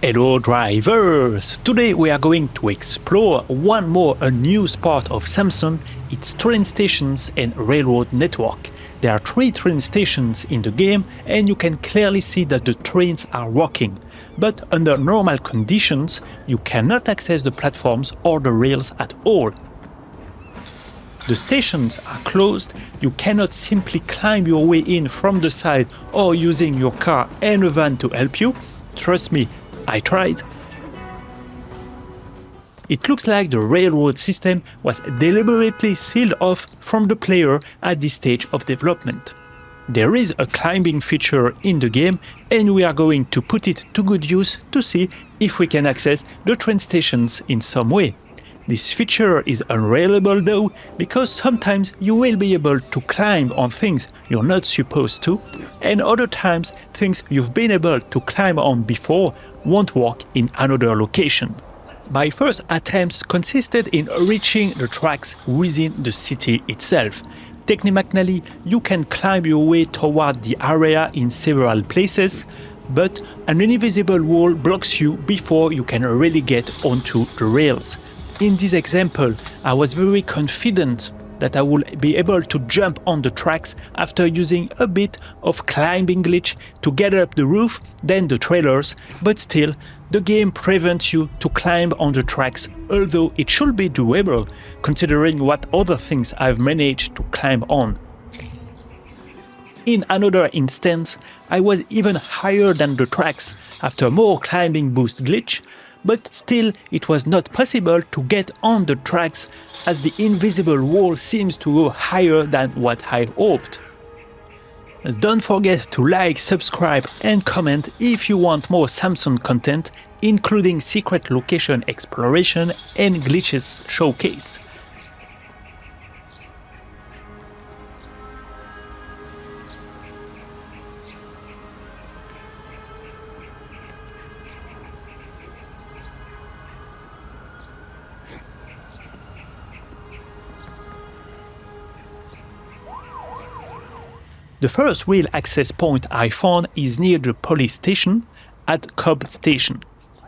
Hello drivers! Today we are going to explore one more unused part of Samson, its train stations and railroad network. There are 3 train stations in the game and you can clearly see that the trains are working. But under normal conditions, you cannot access the platforms or the rails at all. The stations are closed, you cannot simply climb your way in from the side or using your car and a van to help you. Trust me, I tried. It looks like the railroad system was deliberately sealed off from the player at this stage of development. There is a climbing feature in the game and we are going to put it to good use to see if we can access the train stations in some way. This feature is unreliable though, because sometimes you will be able to climb on things you're not supposed to, and other times things you've been able to climb on before won't work in another location. My first attempts consisted in reaching the tracks within the city itself. Technically, you can climb your way toward the area in several places, but an invisible wall blocks you before you can really get onto the rails. In this example, I was very confident that I would be able to jump on the tracks after using a bit of climbing glitch to get up the roof, then the trailers, but still, the game prevents you to climb on the tracks, although it should be doable, considering what other things I've managed to climb on. In another instance, I was even higher than the tracks after more climbing boost glitch, but still it was not possible to get on the tracks as the invisible wall seems to go higher than what I hoped. Don't forget to like, subscribe and comment if you want more Samson content, including secret location exploration and glitches showcase. The first real access point I found is near the police station at Cobb Station.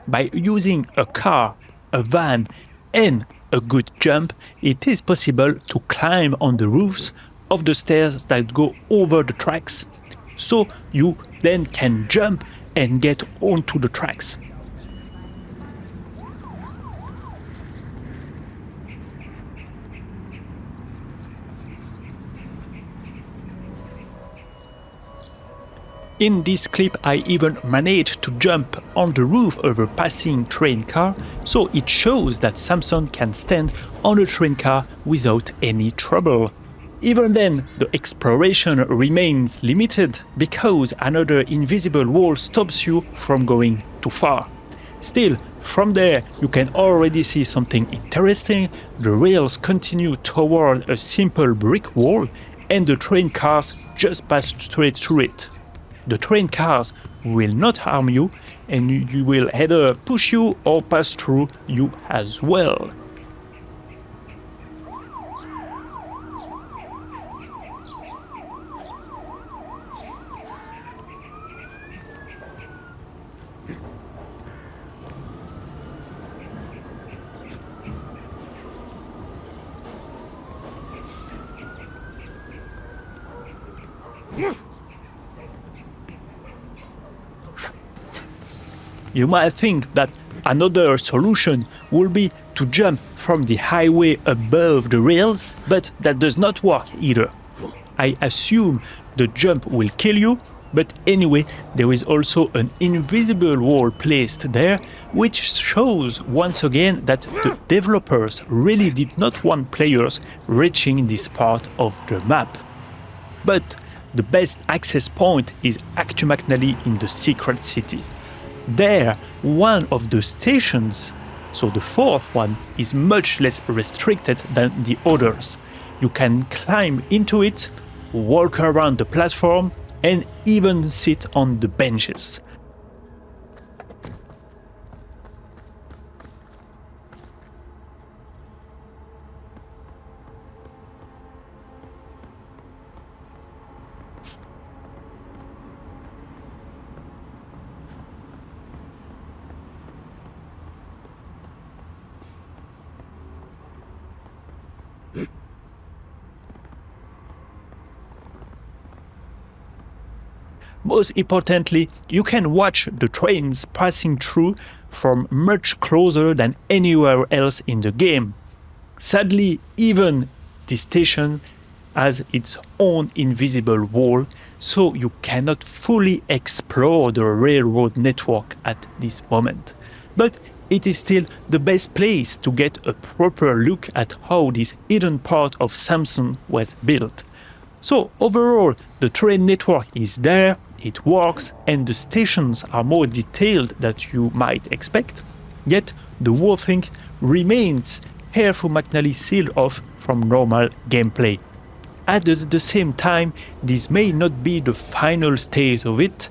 By using a car, a van and a good jump, it is possible to climb on the roofs of the stairs that go over the tracks, so you then can jump and get onto the tracks. In this clip I even managed to jump on the roof of a passing train car, so it shows that Samson can stand on a train car without any trouble. Even then, the exploration remains limited because another invisible wall stops you from going too far. Still, from there you can already see something interesting. The rails continue toward a simple brick wall and the train cars just pass straight through it. The train cars will not harm you and you will either push you or pass through you as well. You might think that another solution would be to jump from the highway above the rails, but that does not work either. I assume the jump will kill you, but anyway, there is also an invisible wall placed there, which shows once again that the developers really did not want players reaching this part of the map. But the best access point is actually in the secret city. There, one of the stations, so the fourth one, is much less restricted than the others. You can climb into it, walk around the platform, and even sit on the benches. Most importantly, you can watch the trains passing through from much closer than anywhere else in the game. Sadly, even this station has its own invisible wall, so you cannot fully explore the railroad network at this moment. But it is still the best place to get a proper look at how this hidden part of Samson was built. So overall, the train network is there, it works, and the stations are more detailed than you might expect. Yet the whole thing remains carefully McNally sealed off from normal gameplay. At the same time, this may not be the final state of it.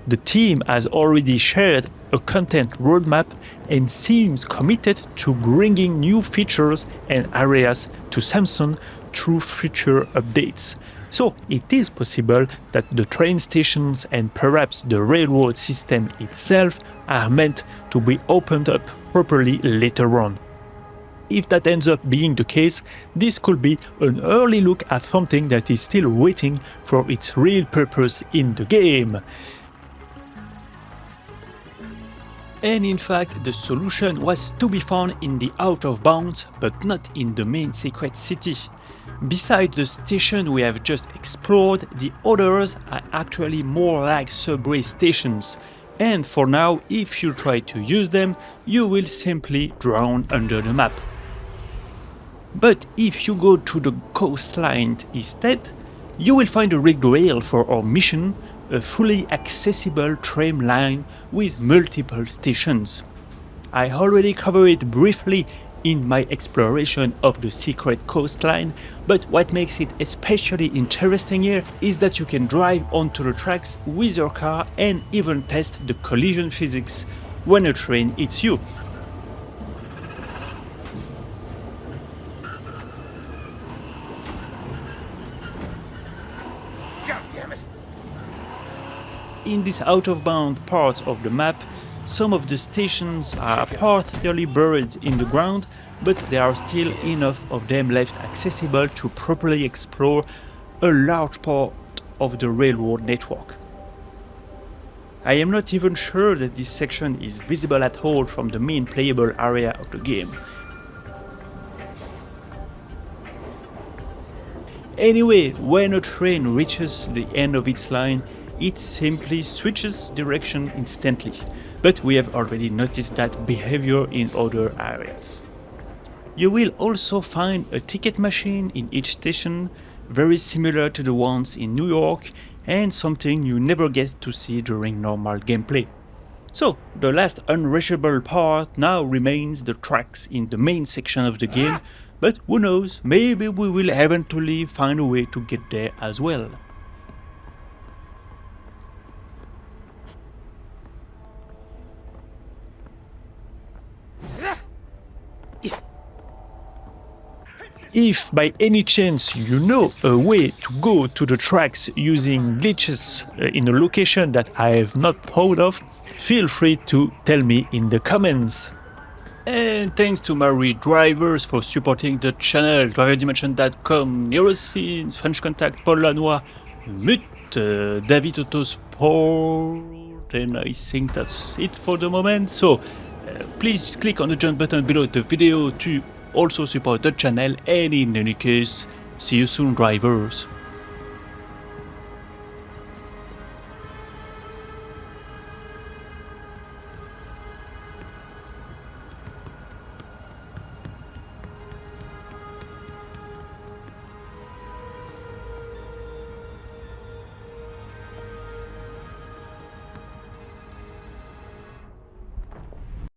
The team has already shared a content roadmap and seems committed to bringing new features and areas to Samson through future updates. So it is possible that the train stations and perhaps the railroad system itself are meant to be opened up properly later on. If that ends up being the case, this could be an early look at something that is still waiting for its real purpose in the game. And in fact, the solution was to be found in the out of bounds, but not in the main secret city. Besides the station we have just explored, the others are actually more like subway stations. And for now, if you try to use them, you will simply drown under the map. But if you go to the coastline instead, you will find a rigged rail for our mission, a fully accessible train line with multiple stations. I already covered it briefly in my exploration of the secret coastline, but what makes it especially interesting here is that you can drive onto the tracks with your car and even test the collision physics when a train hits you. In this out-of-bound part of the map, some of the stations are partially buried in the ground, but there are still enough of them left accessible to properly explore a large part of the railroad network. I am not even sure that this section is visible at all from the main playable area of the game. Anyway, when a train reaches the end of its line, it simply switches direction instantly, but we have already noticed that behavior in other areas. You will also find a ticket machine in each station, very similar to the ones in New York, and something you never get to see during normal gameplay. So, the last unreachable part now remains the tracks in the main section of the game, but who knows, maybe we will eventually find a way to get there as well. If by any chance you know a way to go to the tracks using glitches in a location that I have not thought of, feel free to tell me in the comments. And thanks to my drivers for supporting the channel, driverdimension.com, Neuroscenes, French Contact, Paul Lanois, Mut, David Autosport, and I think that's it for the moment. So please click on the join button below the video to also support the channel, and in any case, see you soon, drivers.